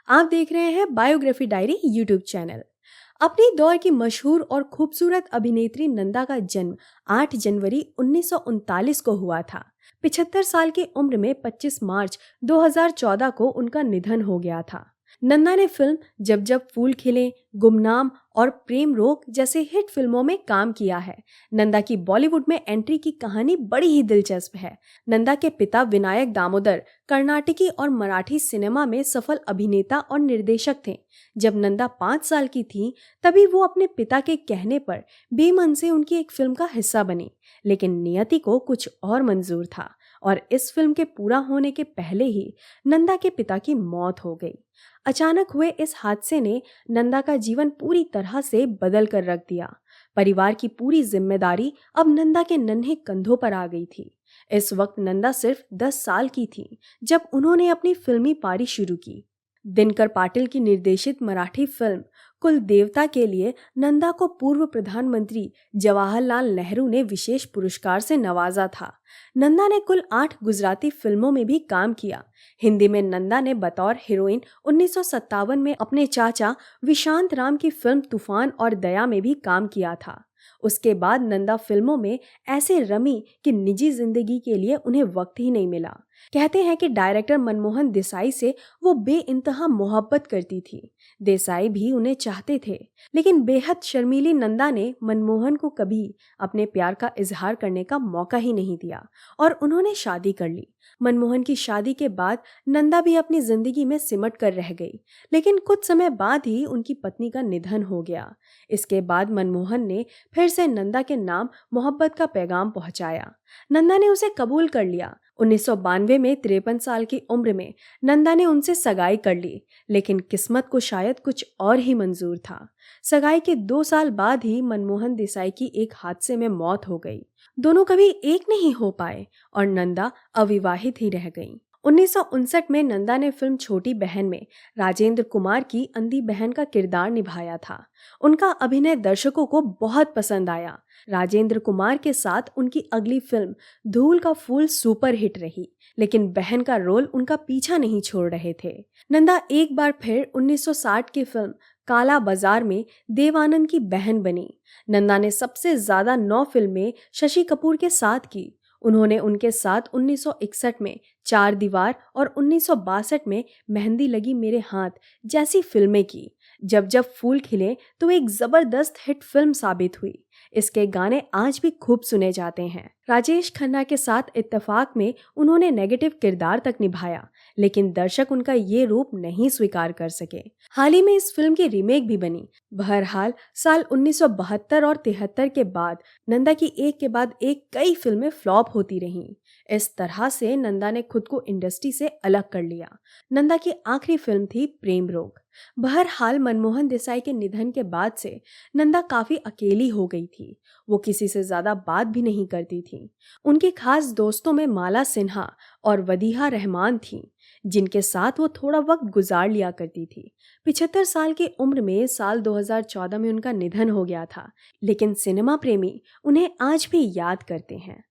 आप देख रहे हैं बायोग्राफी डायरी यूट्यूब चैनल। अपने दौर की मशहूर और खूबसूरत अभिनेत्री नंदा का जन्म 8 जनवरी 1939 को हुआ था। 75 साल की उम्र में 25 मार्च 2014 को उनका निधन हो गया था। नंदा ने फिल्म जब जब फूल खिले, गुमनाम और प्रेम रोग जैसे हिट फिल्मों में काम किया है। नंदा की बॉलीवुड में एंट्री की कहानी बड़ी ही दिलचस्प है। नंदा के पिता विनायक दामोदर कर्नाटकी और मराठी सिनेमा में सफल अभिनेता और निर्देशक थे। जब नंदा 5 साल की थी तभी वो अपने पिता के कहने पर बेमन से उनकी एक फिल्म का हिस्सा बनी, लेकिन नियति को कुछ और मंजूर था और इस फिल्म के पूरा होने के पहले ही नंदा के पिता की मौत हो गई। अचानक हुए इस हादसे ने नंदा का जीवन पूरी तरह से बदल कर रख दिया। परिवार की पूरी जिम्मेदारी अब नंदा के नन्हे कंधों पर आ गई थी। इस वक्त नंदा सिर्फ 10 साल की थी जब उन्होंने अपनी फिल्मी पारी शुरू की। दिनकर पाटिल की निर्देशित मराठी फिल्म कुल देवता के लिए नंदा को पूर्व प्रधानमंत्री जवाहरलाल नेहरू ने विशेष पुरस्कार से नवाजा था। नंदा ने कुल 8 गुजराती फिल्मों में भी काम किया। हिंदी में नंदा ने बतौर हीरोइन 1957 में अपने चाचा विशांत राम की फिल्म तूफान और दया में भी काम किया था। उसके बाद नंदा फिल्मों में ऐसे रमी कि निजी जिंदगी के लिए उन्हें वक्त ही नहीं मिला। कहते हैं कि डायरेक्टर मनमोहन देसाई से वो बेइंतहा मोहब्बत करती थी। देसाई भी उन्हें चाहते थे, लेकिन बेहद शर्मीली नंदा ने मनमोहन को कभी अपने प्यार का इजहार करने का मौका ही नहीं दिया और उन्होंने शादी कर ली। मनमोहन की शादी के बाद नंदा भी अपनी जिंदगी में सिमट कर रह गई, लेकिन कुछ समय बाद ही उनकी पत्नी का निधन हो गया। इसके बाद मनमोहन ने फिर से नंदा के नाम मोहब्बत का पैगाम पहुंचाया। नंदा ने उसे कबूल कर लिया। 1992 में 53 साल की उम्र में नंदा ने उनसे सगाई कर ली, लेकिन किस्मत को शायद कुछ और ही मंजूर था। सगाई के 2 साल बाद ही मनमोहन देसाई की एक हादसे में मौत हो गई। दोनों कभी एक नहीं हो पाए और नंदा अविवाहित ही रह गईं। 1959 में नंदा ने फिल्म छोटी बहन में राजेंद्र कुमार की अंधी बहन का किरदार निभाया था। उनका अभिनय दर्शकों को बहुत पसंद आया। राजेंद्र कुमार के साथ उनकी अगली फिल्म धूल का फूल सुपर हिट रही, लेकिन बहन का रोल उनका पीछा नहीं छोड़ रहे थे। नंदा एक बार फिर 1960 की फिल्म काला बाजार में देव आनंद की बहन बनी। नंदा ने सबसे ज्यादा 9 फिल्में शशि कपूर के साथ की। उन्होंने उनके साथ 1961 में चार दीवार और 1962 में मेहंदी लगी मेरे हाथ जैसी फिल्में की। जब जब फूल खिले तो एक जबरदस्त हिट फिल्म साबित हुई। इसके गाने आज भी खूब सुने जाते हैं। राजेश खन्ना के साथ इत्तेफाक में उन्होंने नेगेटिव किरदार तक निभाया, लेकिन दर्शक उनका ये रूप नहीं स्वीकार कर सके। हाल ही में इस फिल्म की रीमेक भी बनी। बहरहाल साल 1972 और 73 के बाद नंदा की एक के बाद एक कई फिल्में फ्लॉप होती रहीं। इस तरह से नंदा ने खुद को इंडस्ट्री से अलग कर लिया। नंदा की आखिरी फिल्म थी प्रेम रोग। बहरहाल मनमोहन देसाई के निधन के बाद से नंदा काफी अकेली हो गई थी। वो किसी से ज्यादा बात भी नहीं करती थी। उनके खास दोस्तों में माला सिन्हा और वदीहा रहमान थीं, जिनके साथ वो थोड़ा वक्त गुजार लिया करती थी। 75 साल की उम्र में साल 2014 में उनका निधन हो गया था, लेकिन सिनेमा प्रेमी उन्हें आज भी याद करते हैं।